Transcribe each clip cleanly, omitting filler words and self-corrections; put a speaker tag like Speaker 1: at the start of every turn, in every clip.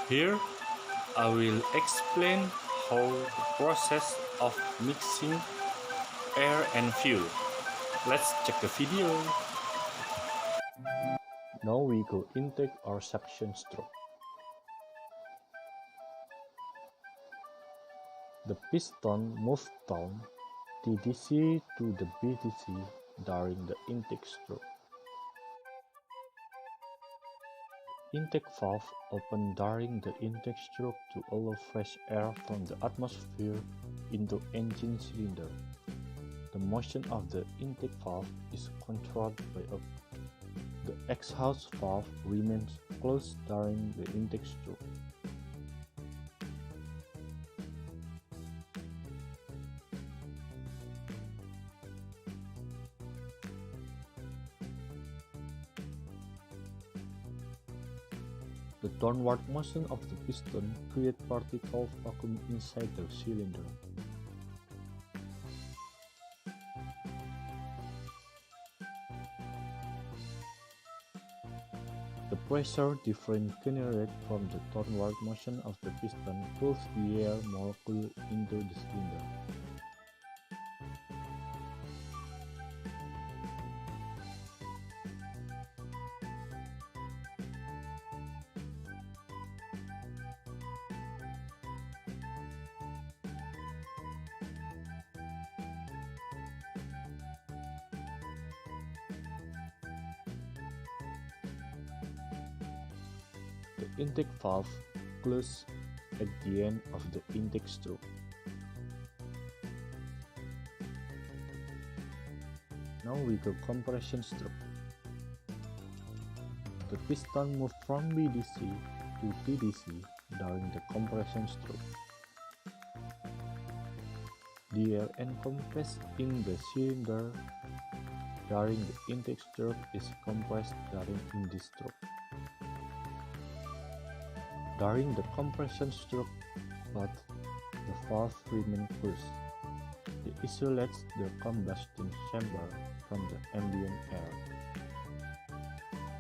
Speaker 1: Here, I will explain how the process of mixing air and fuel. Let's check the video. Now we go intake or suction stroke. The piston moves down TDC to the BDC during the intake stroke. Intake valve open during the intake stroke to allow fresh air from the atmosphere into engine cylinder. The motion of the intake valve is controlled by a. The exhaust valve remains closed during the intake stroke. The downward motion of the piston creates particle vacuum inside the cylinder. The pressure difference generated from the downward motion of the piston pulls the air molecule into the cylinder. The intake valve closes at the end of the intake stroke. Now we go compression stroke. The piston moves from BDC to TDC during the compression stroke. The air encompassed in the cylinder during the intake stroke is compressed during this stroke. During the compression stroke, but the valve remains closed. It isolates the combustion chamber from the ambient air.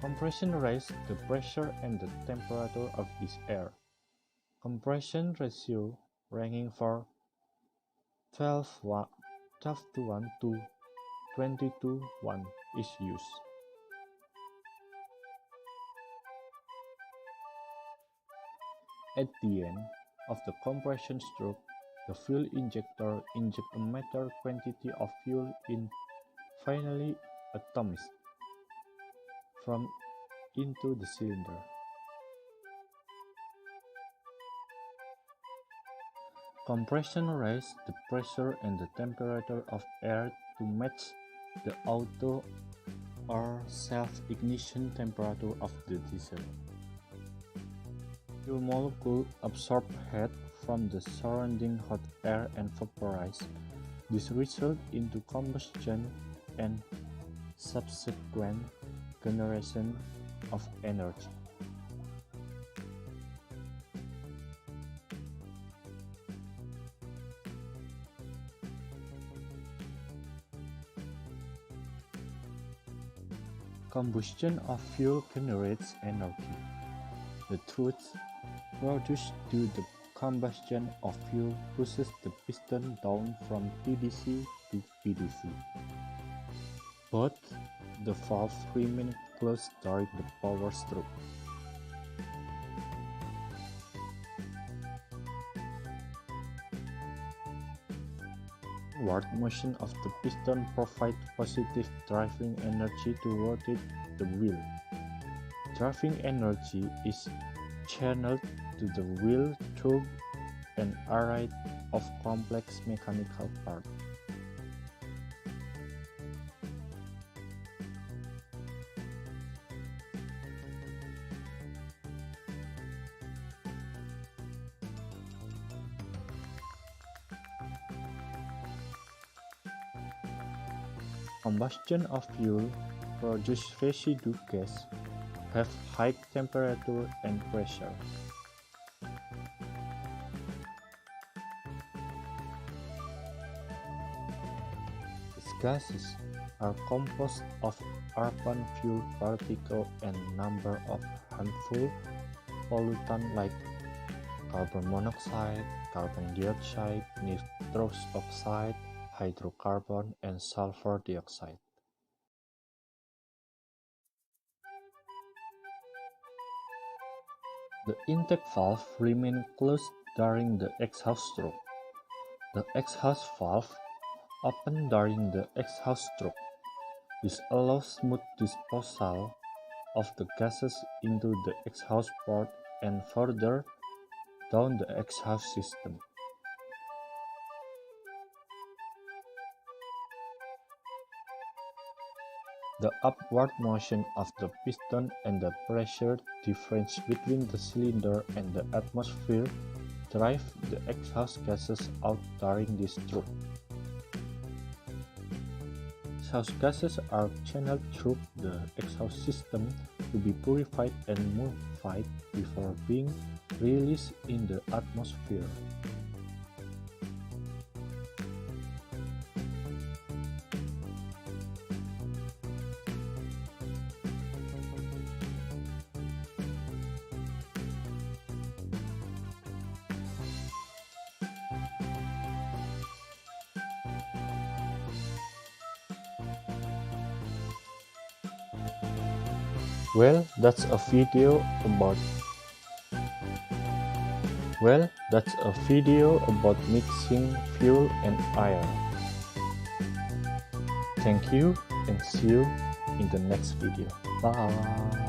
Speaker 1: Compression raises the pressure and the temperature of this air. Compression ratio ranging from 12:1 to 20:1 is used. At the end of the compression stroke, the fuel injector injects a meter quantity of fuel in finally atomized from into the cylinder. Compression raises the pressure and the temperature of air to match the auto or self-ignition temperature of the diesel. Fuel molecule absorb heat from the surrounding hot air and vaporize. This results into combustion and subsequent generation of energy. Combustion of fuel generates energy. The thrust produced due to the combustion of fuel pushes the piston down from TDC to BDC. But the valve remains closed during the power stroke. Downward motion of the piston provides positive driving energy to rotate the wheel. Driving energy is channeled to the wheel through an array of complex mechanical parts. Combustion of fuel produces residue gas, have high temperature and pressure. These gases are composed of carbon fuel particles and number of harmful pollutants like carbon monoxide, carbon dioxide, nitrous oxide, hydrocarbon, and sulfur dioxide. The intake valve remains closed during the exhaust stroke. The exhaust valve opens during the exhaust stroke. This allows smooth disposal of the gases into the exhaust port and further down the exhaust system. The upward motion of the piston and the pressure difference between the cylinder and the atmosphere drive the exhaust gases out during this stroke. Exhaust gases are channeled through the exhaust system to be purified and modified before being released in the atmosphere. Well, that's a video about mixing fuel and air. Thank you and see you in the next video. Bye.